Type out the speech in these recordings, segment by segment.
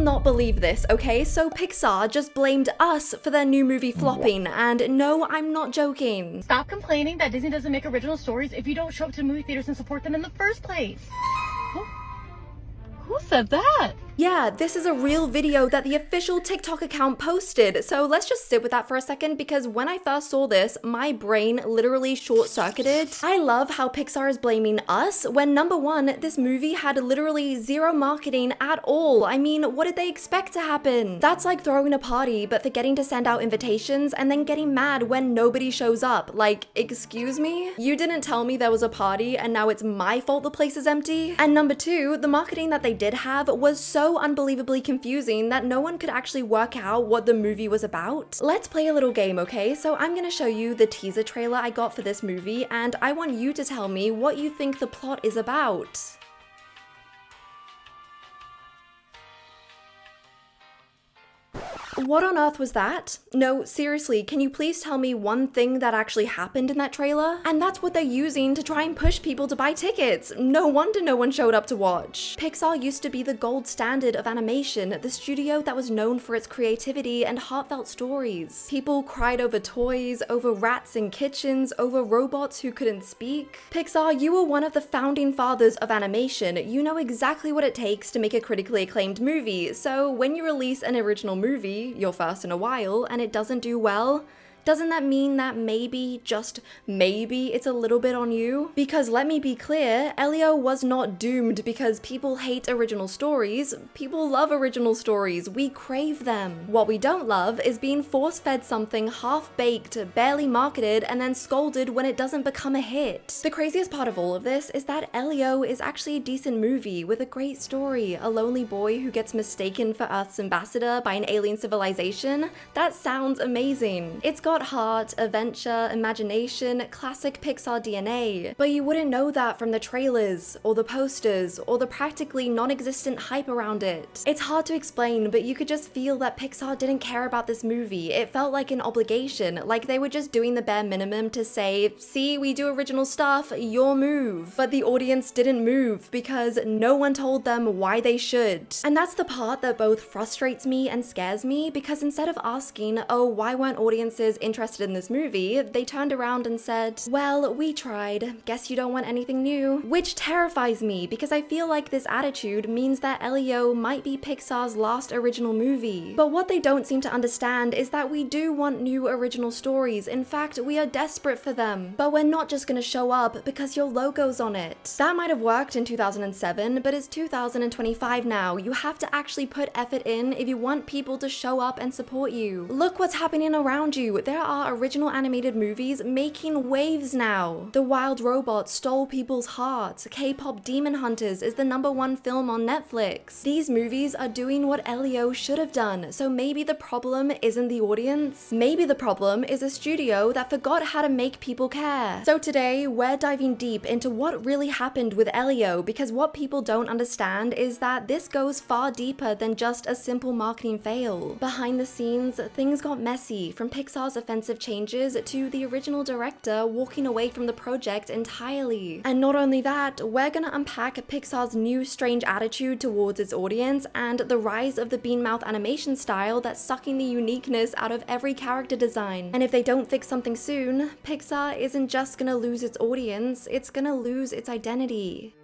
not believe this, okay? So Pixar just blamed us for their new movie flopping, and no, I'm not joking. Stop complaining that Disney doesn't make original stories if you don't show up to movie theaters and support them in the first place. Who said that? Yeah, this is a real video that the official TikTok account posted, so let's just sit with that for a second because when I first saw this, my brain literally short-circuited. I love how Pixar is blaming us when number one, this movie had literally zero marketing at all. I mean, what did they expect to happen? That's like throwing a party but forgetting to send out invitations and then getting mad when nobody shows up. Like, excuse me? You didn't tell me there was a party and now it's my fault the place is empty? And number two, the marketing that they did have was so unbelievably confusing that no one could actually work out what the movie was about. Let's play a little game, okay? So I'm gonna show you the teaser trailer I got for this movie, and I want you to tell me what you think the plot is about. What on earth was that? No, seriously, can you please tell me one thing that actually happened in that trailer? And that's what they're using to try and push people to buy tickets. No wonder no one showed up to watch. Pixar used to be the gold standard of animation, the studio that was known for its creativity and heartfelt stories. People cried over toys, over rats in kitchens, over robots who couldn't speak. Pixar, you were one of the founding fathers of animation. You know exactly what it takes to make a critically acclaimed movie, so when you release an original movie, your first in a while, and it doesn't do well, doesn't that mean that maybe, just maybe, it's a little bit on you? Because let me be clear, Elio was not doomed because people hate original stories. People love original stories. We crave them. What we don't love is being force-fed something half-baked, barely marketed, and then scolded when it doesn't become a hit. The craziest part of all of this is that Elio is actually a decent movie with a great story. A lonely boy who gets mistaken for Earth's ambassador by an alien civilization. That sounds amazing. It's got heart, adventure, imagination, classic Pixar DNA. But you wouldn't know that from the trailers, or the posters, or the practically non-existent hype around it. It's hard to explain, but you could just feel that Pixar didn't care about this movie. It felt like an obligation, like they were just doing the bare minimum to say, see, we do original stuff, your move. But the audience didn't move because no one told them why they should. And that's the part that both frustrates me and scares me, because instead of asking, oh, why weren't audiences interested in this movie, they turned around and said, well, we tried. Guess you don't want anything new. Which terrifies me because I feel like this attitude means that Elio might be Pixar's last original movie. But what they don't seem to understand is that we do want new original stories. In fact, we are desperate for them. But we're not just gonna show up because your logo's on it. That might have worked in 2007, but it's 2025 now. You have to actually put effort in if you want people to show up and support you. Look what's happening around you. There are original animated movies making waves now. The Wild Robot stole people's hearts. K-pop Demon Hunters is the #1 film on Netflix. These movies are doing what Elio should have done, so maybe the problem isn't the audience. Maybe the problem is a studio that forgot how to make people care. So today, we're diving deep into what really happened with Elio, because what people don't understand is that this goes far deeper than just a simple marketing fail. Behind the scenes, things got messy, from Pixar's offensive changes to the original director walking away from the project entirely. And not only that, we're gonna unpack Pixar's new strange attitude towards its audience and the rise of the bean-mouth animation style that's sucking the uniqueness out of every character design. And if they don't fix something soon, Pixar isn't just gonna lose its audience, it's gonna lose its identity.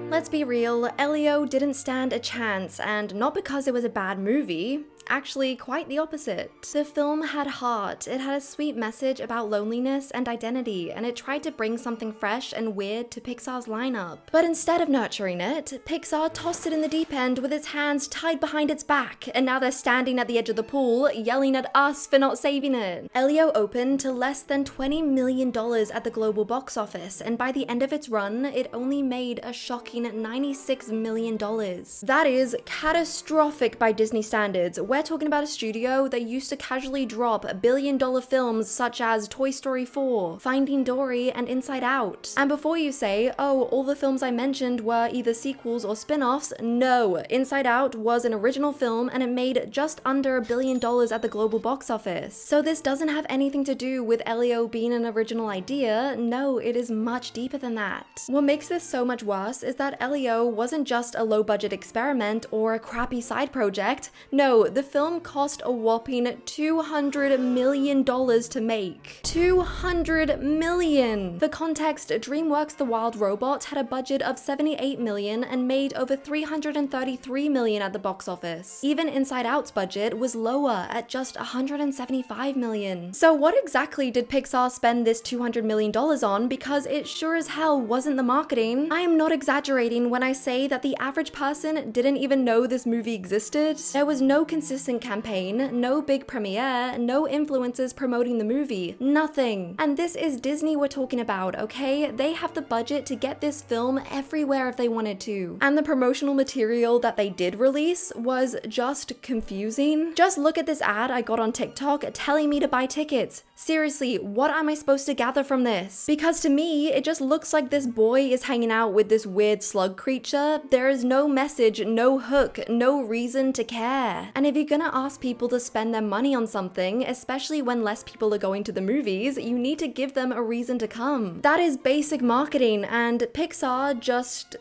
Let's be real, Elio didn't stand a chance, and not because it was a bad movie. Actually, quite the opposite. The film had heart, it had a sweet message about loneliness and identity, and it tried to bring something fresh and weird to Pixar's lineup. But instead of nurturing it, Pixar tossed it in the deep end with its hands tied behind its back, and now they're standing at the edge of the pool, yelling at us for not saving it. Elio opened to less than $20 million at the global box office, and by the end of its run, it only made a shocking $96 million. That is catastrophic by Disney standards. We're talking about a studio that used to casually drop billion-dollar films such as Toy Story 4, Finding Dory, and Inside Out. And before you say, oh, all the films I mentioned were either sequels or spin-offs, no. Inside Out was an original film and it made just under $1 billion at the global box office. So this doesn't have anything to do with Elio being an original idea. No, it is much deeper than that. What makes this so much worse is that Elio wasn't just a low-budget experiment or a crappy side project. No, the film cost a whopping $200 million to make. $200 million! For context, DreamWorks' The Wild Robot had a budget of $78 million and made over $333 million at the box office. Even Inside Out's budget was lower at just $175 million. So what exactly did Pixar spend this $200 million on? Because it sure as hell wasn't the marketing. I am not exaggerating when I say that the average person didn't even know this movie existed. There was no consistent campaign, no big premiere, no influencers promoting the movie, nothing. And this is Disney we're talking about, okay? They have the budget to get this film everywhere if they wanted to. And the promotional material that they did release was just confusing. Just look at this ad I got on TikTok telling me to buy tickets. Seriously, what am I supposed to gather from this? Because to me, it just looks like this boy is hanging out with this weird slug creature. There is no message, no hook, no reason to care. And if you're gonna ask people to spend their money on something, especially when less people are going to the movies, you need to give them a reason to come. That is basic marketing, and Pixar just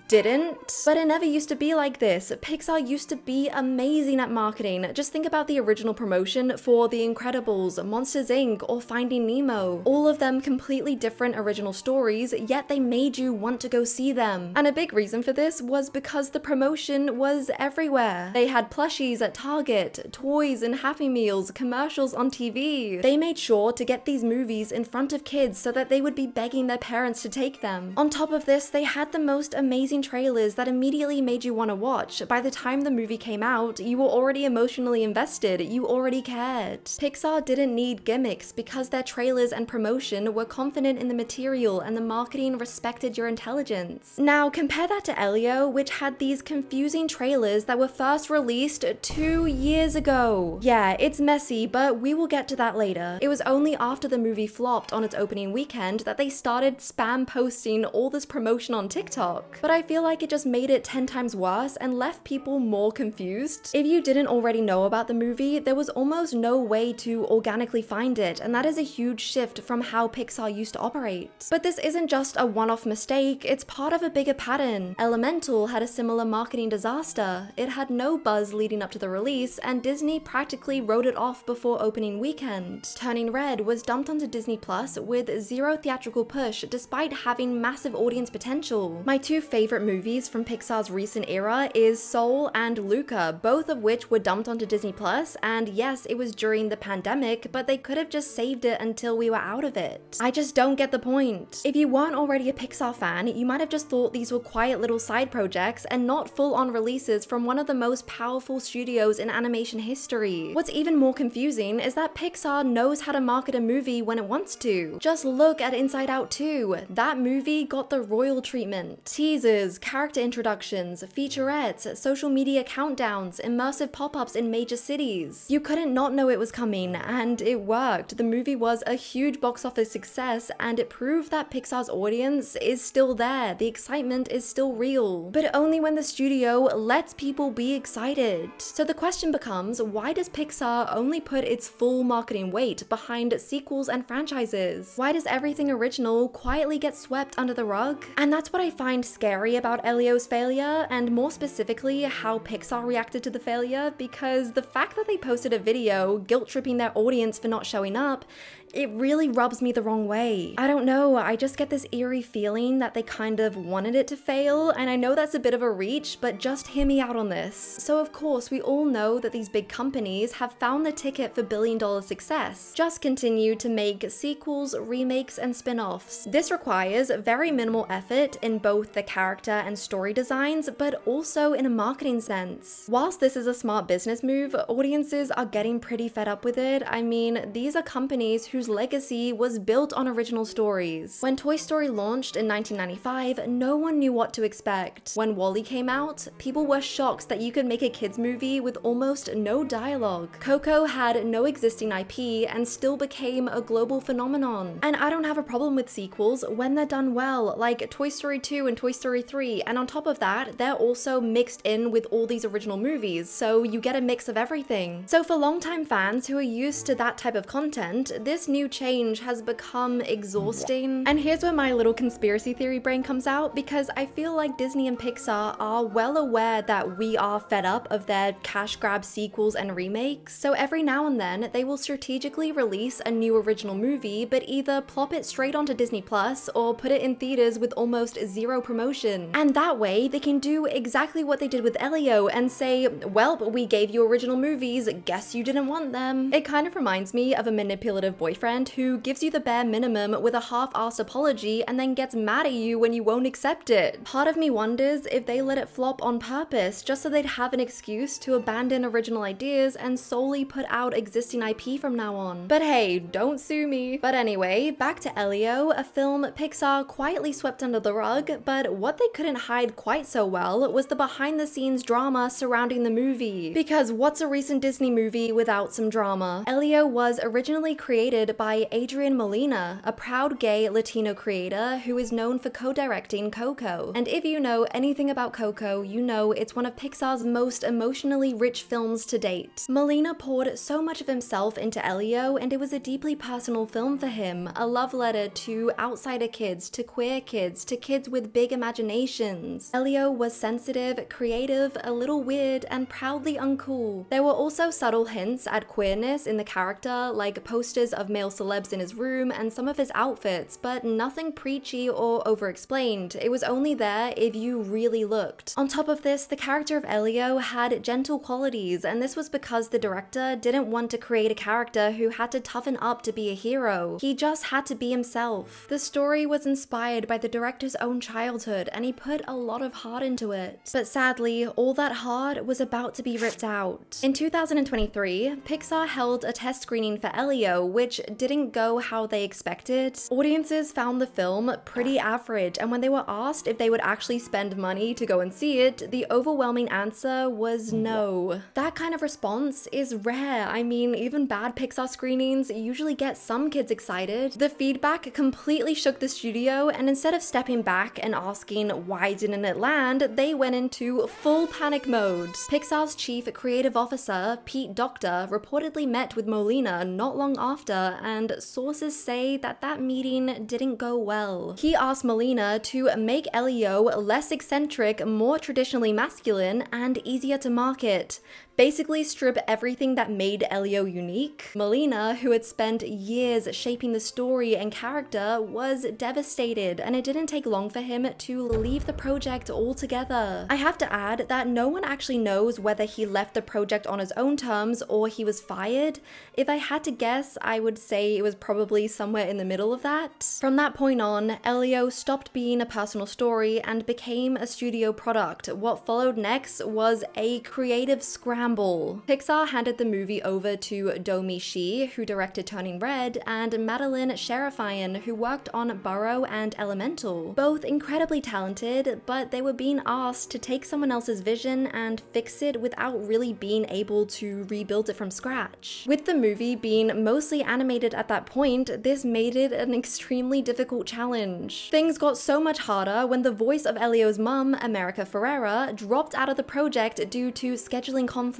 didn't. But it never used to be like this. Pixar used to be amazing at marketing. Just think about the original promotion for The Incredibles, Monsters Inc., or Finding Nemo. All of them completely different original stories, yet they made you want to go see them. And a big reason for this was because the promotion was everywhere. They had plushies at Target, toys and Happy Meals, commercials on TV. They made sure to get these movies in front of kids so that they would be begging their parents to take them. On top of this, they had the most amazing trailers that immediately made you want to watch. By the time the movie came out, you were already emotionally invested, you already cared. Pixar didn't need gimmicks because their trailers and promotion were confident in the material and the marketing respected your intelligence. Now compare that to Elio, which had these confusing trailers that were first released 2 years ago. Yeah, it's messy, but we will get to that later. It was only after the movie flopped on its opening weekend that they started spam posting all this promotion on TikTok. But I feel like it just made it 10 times worse and left people more confused. If you didn't already know about the movie, there was almost no way to organically find it, and that is a huge shift from how Pixar used to operate. But this isn't just a one-off mistake, it's part of a bigger pattern. Elemental had a similar marketing disaster. It had no buzz leading up to the release, and Disney practically wrote it off before opening weekend. Turning Red was dumped onto Disney Plus with zero theatrical push despite having massive audience potential. My two favorite movies from Pixar's recent era is Soul and Luca, both of which were dumped onto Disney Plus, and yes, it was during the pandemic, but they could have just saved it until we were out of it. I just don't get the point. If you weren't already a Pixar fan, you might have just thought these were quiet little side projects and not full-on releases from one of the most powerful studios in animation history. What's even more confusing is that Pixar knows how to market a movie when it wants to. Just look at Inside Out 2. That movie got the royal treatment. Teasers, character introductions, featurettes, social media countdowns, immersive pop-ups in major cities. You couldn't not know it was coming, and it worked. The movie was a huge box office success, and it proved that Pixar's audience is still there. The excitement is still real, but only when the studio lets people be excited. So the question becomes, why does Pixar only put its full marketing weight behind sequels and franchises? Why does everything original quietly get swept under the rug? And that's what I find scary about Elio's failure, and more specifically how Pixar reacted to the failure, because the fact that they posted a video guilt-tripping their audience for not showing up, it really rubs me the wrong way. I don't know, I just get this eerie feeling that they kind of wanted it to fail, and I know that's a bit of a reach, but just hear me out on this. So of course, we all know that these big companies have found the ticket for billion-dollar success. Just continue to make sequels, remakes, and spin-offs. This requires very minimal effort in both the character and story designs, but also in a marketing sense. Whilst this is a smart business move, audiences are getting pretty fed up with it. I mean, these are companies who whose legacy was built on original stories. When Toy Story launched in 1995, no one knew what to expect. When WALL-E came out, people were shocked that you could make a kids movie with almost no dialogue. Coco had no existing IP and still became a global phenomenon. And I don't have a problem with sequels when they're done well, like Toy Story 2 and Toy Story 3, and on top of that, they're also mixed in with all these original movies, so you get a mix of everything. So for longtime fans who are used to that type of content, this new change has become exhausting. And here's where my little conspiracy theory brain comes out, because I feel like Disney and Pixar are well aware that we are fed up of their cash grab sequels and remakes, so every now and then they will strategically release a new original movie, but either plop it straight onto Disney Plus or put it in theaters with almost zero promotion. And that way they can do exactly what they did with Elio and say, well, we gave you original movies, guess you didn't want them. It kind of reminds me of a manipulative boyfriend who gives you the bare minimum with a half-assed apology and then gets mad at you when you won't accept it. Part of me wonders if they let it flop on purpose just so they'd have an excuse to abandon original ideas and solely put out existing IP from now on. But hey, don't sue me. But anyway, back to Elio, a film Pixar quietly swept under the rug, but what they couldn't hide quite so well was the behind-the-scenes drama surrounding the movie. Because what's a recent Disney movie without some drama? Elio was originally created by Adrian Molina, a proud gay Latino creator who is known for co-directing Coco. And if you know anything about Coco, you know it's one of Pixar's most emotionally rich films to date. Molina poured so much of himself into Elio, and it was a deeply personal film for him, a love letter to outsider kids, to queer kids, to kids with big imaginations. Elio was sensitive, creative, a little weird, and proudly uncool. There were also subtle hints at queerness in the character, like posters of male celebs in his room and some of his outfits, but nothing preachy or over-explained. It was only there if you really looked. On top of this, the character of Elio had gentle qualities, and this was because the director didn't want to create a character who had to toughen up to be a hero. He just had to be himself. The story was inspired by the director's own childhood, and he put a lot of heart into it. But sadly, all that heart was about to be ripped out. In 2023, Pixar held a test screening for Elio, which didn't go how they expected. Audiences found the film pretty average, and when they were asked if they would actually spend money to go and see it, the overwhelming answer was no. That kind of response is rare. I mean, even bad Pixar screenings usually get some kids excited. The feedback completely shook the studio, and instead of stepping back and asking why didn't it land, they went into full panic mode. Pixar's chief creative officer, Pete Docter, reportedly met with Molina not long after, and sources say that that meeting didn't go well. He asked Molina to make Elio less eccentric, more traditionally masculine, and easier to market. Basically strip everything that made Elio unique. Molina, who had spent years shaping the story and character, was devastated, and it didn't take long for him to leave the project altogether. I have to add that no one actually knows whether he left the project on his own terms or he was fired. If I had to guess, I would say it was probably somewhere in the middle of that. From that point on, Elio stopped being a personal story and became a studio product. What followed next was a creative scramble. Pixar handed the movie over to Do-Mi Shi, who directed Turning Red, and Madeline Sherifian, who worked on Burrow and Elemental. Both incredibly talented, but they were being asked to take someone else's vision and fix it without really being able to rebuild it from scratch. With the movie being mostly animated at that point, this made it an extremely difficult challenge. Things got so much harder when the voice of Elio's mum, America Ferrera, dropped out of the project due to scheduling conflicts.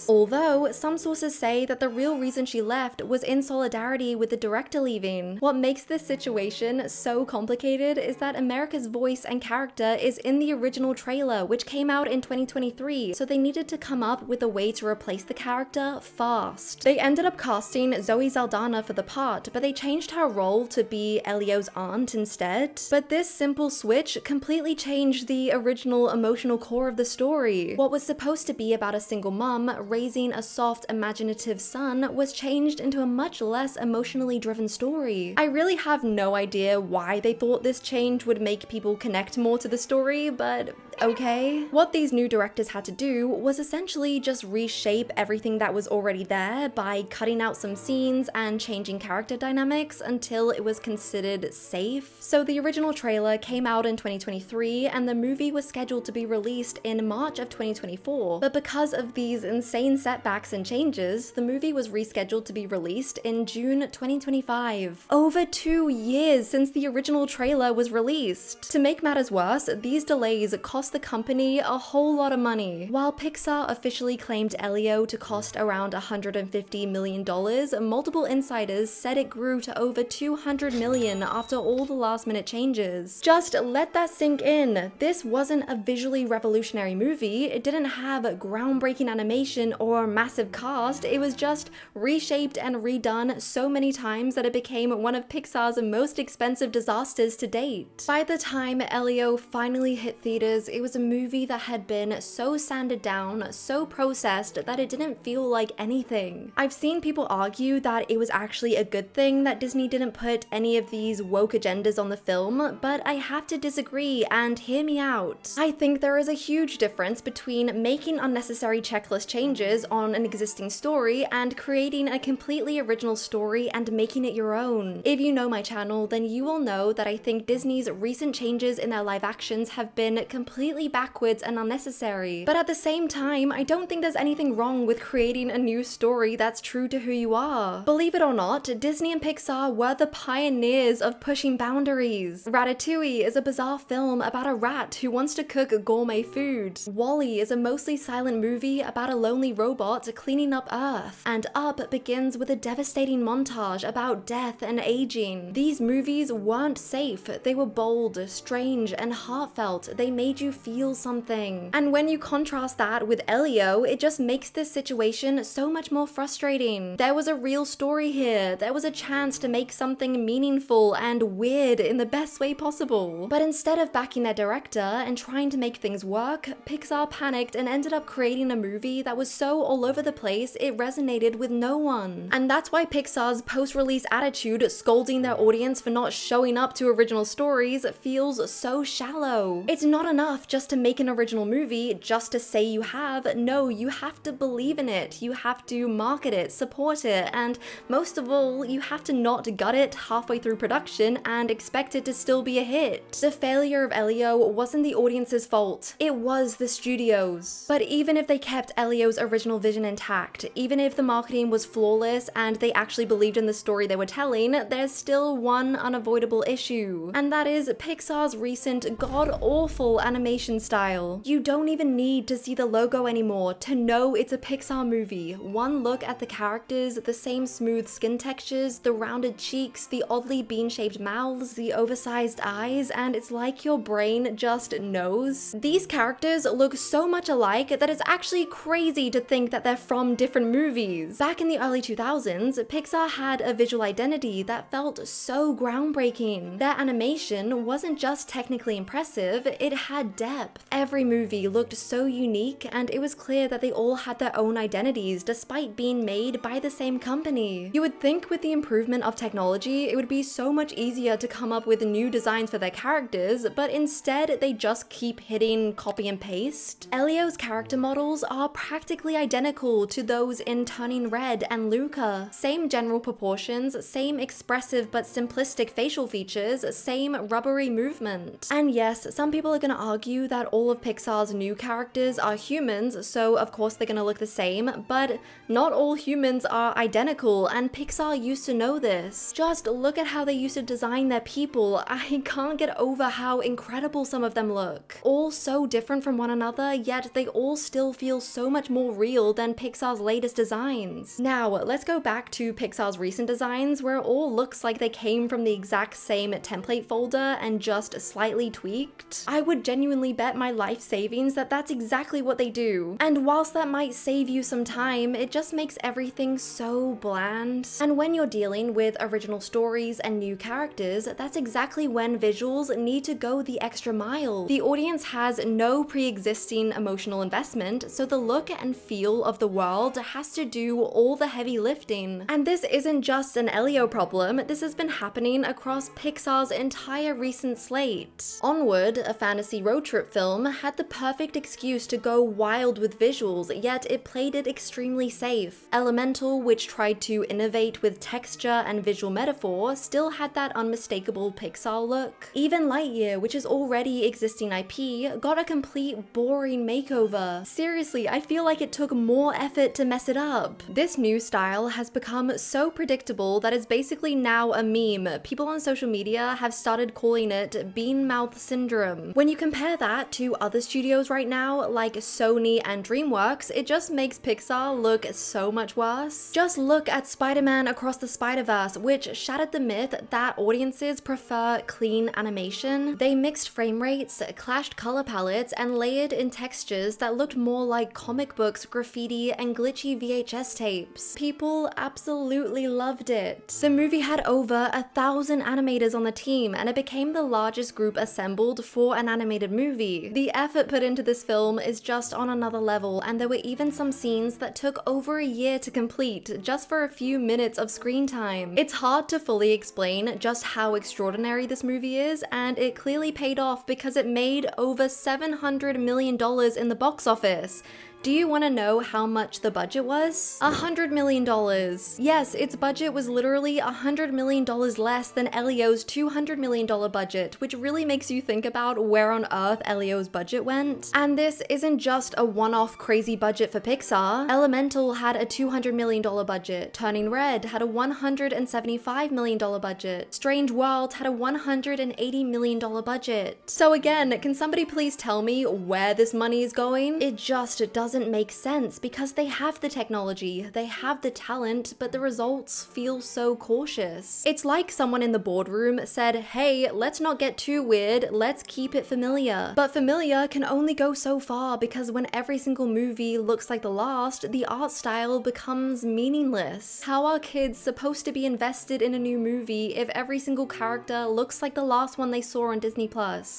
Although, some sources say that the real reason she left was in solidarity with the director leaving. What makes this situation so complicated is that America's voice and character is in the original trailer, which came out in 2023, so they needed to come up with a way to replace the character fast. They ended up casting Zoe Saldana for the part, but they changed her role to be Elio's aunt instead. But this simple switch completely changed the original emotional core of the story. What was supposed to be about a single mom raising a soft, imaginative son was changed into a much less emotionally driven story. I really have no idea why they thought this change would make people connect more to the story, but okay? What these new directors had to do was essentially just reshape everything that was already there by cutting out some scenes and changing character dynamics until it was considered safe. So the original trailer came out in 2023 and the movie was scheduled to be released in March of 2024, but because of these insane setbacks and changes, the movie was rescheduled to be released in June 2025. Over 2 years since the original trailer was released. To make matters worse, these delays cost the company a whole lot of money. While Pixar officially claimed Elio to cost around $150 million, multiple insiders said it grew to over $200 million after all the last-minute changes. Just let that sink in. This wasn't a visually revolutionary movie. It didn't have groundbreaking animation or a massive cast. It was just reshaped and redone so many times that it became one of Pixar's most expensive disasters to date. By the time Elio finally hit theaters, it was a movie that had been so sanded down, so processed that it didn't feel like anything. I've seen people argue that it was actually a good thing that Disney didn't put any of these woke agendas on the film, but I have to disagree and hear me out. I think there is a huge difference between making unnecessary checklist changes on an existing story and creating a completely original story and making it your own. If you know my channel, then you will know that I think Disney's recent changes in their live actions have been completely backwards and unnecessary. But at the same time, I don't think there's anything wrong with creating a new story that's true to who you are. Believe it or not, Disney and Pixar were the pioneers of pushing boundaries. Ratatouille is a bizarre film about a rat who wants to cook gourmet food. WALL-E is a mostly silent movie about a lonely robot cleaning up Earth. And Up begins with a devastating montage about death and aging. These movies weren't safe. They were bold, strange, and heartfelt. They made you feel something. And when you contrast that with Elio, it just makes this situation so much more frustrating. There was a real story here. There was a chance to make something meaningful and weird in the best way possible. But instead of backing their director and trying to make things work, Pixar panicked and ended up creating a movie that was so all over the place it resonated with no one. And that's why Pixar's post-release attitude, scolding their audience for not showing up to original stories, feels so shallow. It's not enough just to make an original movie just to say you have. No, you have to believe in it. You have to market it, support it, and most of all, you have to not gut it halfway through production and expect it to still be a hit. The failure of Elio wasn't the audience's fault. It was the studio's. But even if they kept Elio's original vision intact, even if the marketing was flawless and they actually believed in the story they were telling, there's still one unavoidable issue. And that is Pixar's recent god-awful animation style. You don't even need to see the logo anymore to know it's a Pixar movie. One look at the characters, the same smooth skin textures, the rounded cheeks, the oddly bean-shaped mouths, the oversized eyes, and it's like your brain just knows. These characters look so much alike that it's actually crazy to think that they're from different movies. Back in the early 2000s, Pixar had a visual identity that felt so groundbreaking. Their animation wasn't just technically impressive, it had depth. Every movie looked so unique, and it was clear that they all had their own identities despite being made by the same company. You would think with the improvement of technology, it would be so much easier to come up with new designs for their characters, but instead they just keep hitting copy and paste. Elio's character models are practically identical to those in Turning Red and Luca. Same general proportions, same expressive but simplistic facial features, same rubbery movement. And yes, some people are gonna argue that all of Pixar's new characters are humans, so of course they're gonna look the same, but not all humans are identical, and Pixar used to know this. Just look at how they used to design their people. I can't get over how incredible some of them look. All so different from one another, yet they all still feel so much more real than Pixar's latest designs. Now, let's go back to Pixar's recent designs, where it all looks like they came from the exact same template folder and just slightly tweaked. I would genuinely bet my life savings that that's exactly what they do. And whilst that might save you some time, it just makes everything so bland. And when you're dealing with original stories and new characters, that's exactly when visuals need to go the extra mile. The audience has no pre-existing emotional investment, so the look and feel of the world has to do all the heavy lifting. And this isn't just an Elio problem, this has been happening across Pixar's entire recent slate. Onward, a fantasy road road trip film had the perfect excuse to go wild with visuals, yet it played it extremely safe. Elemental, which tried to innovate with texture and visual metaphor, still had that unmistakable Pixar look. Even Lightyear, which is already existing IP, got a complete boring makeover. Seriously, I feel like it took more effort to mess it up. This new style has become so predictable that it's basically now a meme. People on social media have started calling it bean mouth syndrome. When you compare that to other studios right now, like Sony and DreamWorks, it just makes Pixar look so much worse. Just look at Spider-Man Across the Spider-Verse, which shattered the myth that audiences prefer clean animation. They mixed frame rates, clashed color palettes, and layered in textures that looked more like comic books, graffiti, and glitchy VHS tapes. People absolutely loved it. The movie had over 1,000 animators on the team, and it became the largest group assembled for an animated movie. The effort put into this film is just on another level, and there were even some scenes that took over a year to complete, just for a few minutes of screen time. It's hard to fully explain just how extraordinary this movie is, and it clearly paid off because it made over $700 million in the box office. Do you want to know how much the budget was? $100 million. Yes, its budget was literally $100 million less than Elio's $200 million budget, which really makes you think about where on earth Elio's budget went. And this isn't just a one-off crazy budget for Pixar. Elemental had a $200 million budget. Turning Red had a $175 million budget. Strange World had a $180 million budget. So again, can somebody please tell me where this money is going? It just doesn't make sense because they have the technology, they have the talent, but the results feel so cautious. It's like someone in the boardroom said, hey, let's not get too weird, let's keep it familiar. But familiar can only go so far because when every single movie looks like the last, the art style becomes meaningless. How are kids supposed to be invested in a new movie if every single character looks like the last one they saw on Disney+?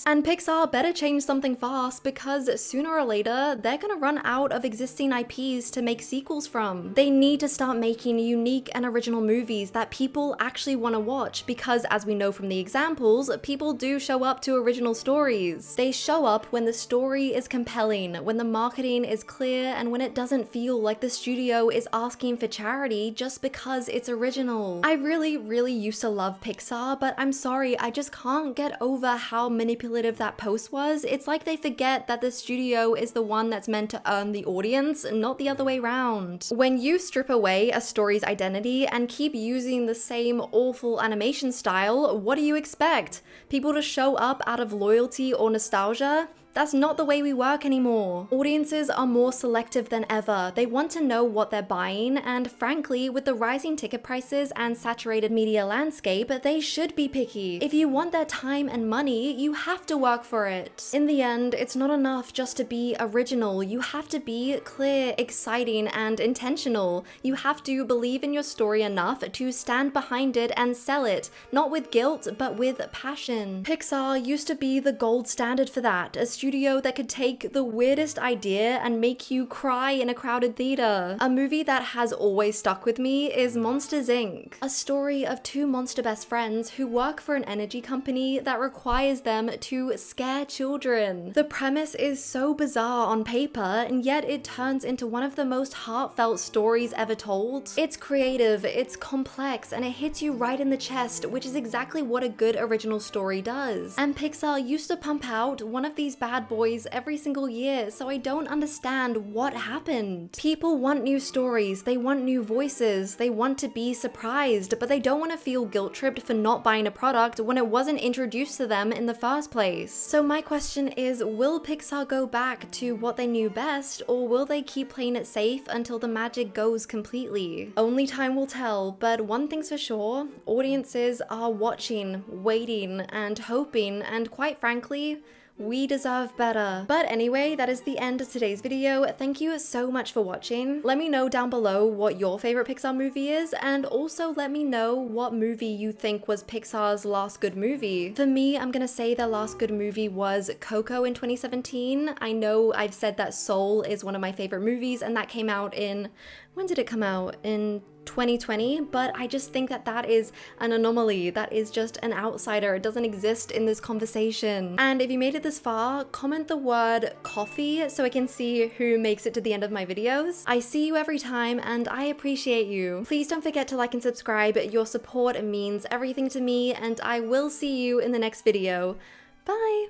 And Pixar better change something fast because sooner or later, they're gonna run out of existing IPs to make sequels from. They need to start making unique and original movies that people actually want to watch because, as we know from the examples, people do show up to original stories. They show up when the story is compelling, when the marketing is clear, and when it doesn't feel like the studio is asking for charity just because it's original. I really used to love Pixar, but I'm sorry, I just can't get over how manipulative that post was. It's like they forget that the studio is the one that's meant to earn the audience, not the other way around. When you strip away a story's identity and keep using the same awful animation style, what do you expect? People to show up out of loyalty or nostalgia? That's not the way we work anymore. Audiences are more selective than ever. They want to know what they're buying, and frankly, with the rising ticket prices and saturated media landscape, they should be picky. If you want their time and money, you have to work for it. In the end, it's not enough just to be original. You have to be clear, exciting, and intentional. You have to believe in your story enough to stand behind it and sell it, not with guilt, but with passion. Pixar used to be the gold standard for that, a studio that could take the weirdest idea and make you cry in a crowded theater. A movie that has always stuck with me is Monsters, Inc., a story of two monster best friends who work for an energy company that requires them to scare children. The premise is so bizarre on paper, and yet it turns into one of the most heartfelt stories ever told. It's creative, it's complex, and it hits you right in the chest, which is exactly what a good original story does. And Pixar used to pump out one of these bad boys every single year, so I don't understand what happened. People want new stories, they want new voices, they want to be surprised, but they don't want to feel guilt-tripped for not buying a product when it wasn't introduced to them in the first place. So my question is, will Pixar go back to what they knew best, or will they keep playing it safe until the magic goes completely? Only time will tell, but one thing's for sure, audiences are watching, waiting, and hoping, and quite frankly, we deserve better. But anyway, that is the end of today's video. Thank you so much for watching. Let me know down below what your favorite Pixar movie is, and also let me know what movie you think was Pixar's last good movie. For me, I'm gonna say their last good movie was Coco in 2017. I know I've said that Soul is one of my favorite movies, and that came out in, when did it come out? In 2020, but I just think that that is an anomaly. That is just an outsider. It doesn't exist in this conversation. And if you made it this far, comment the word coffee so I can see who makes it to the end of my videos. I see you every time and I appreciate you. Please don't forget to like and subscribe. Your support means everything to me, and I will see you in the next video. Bye!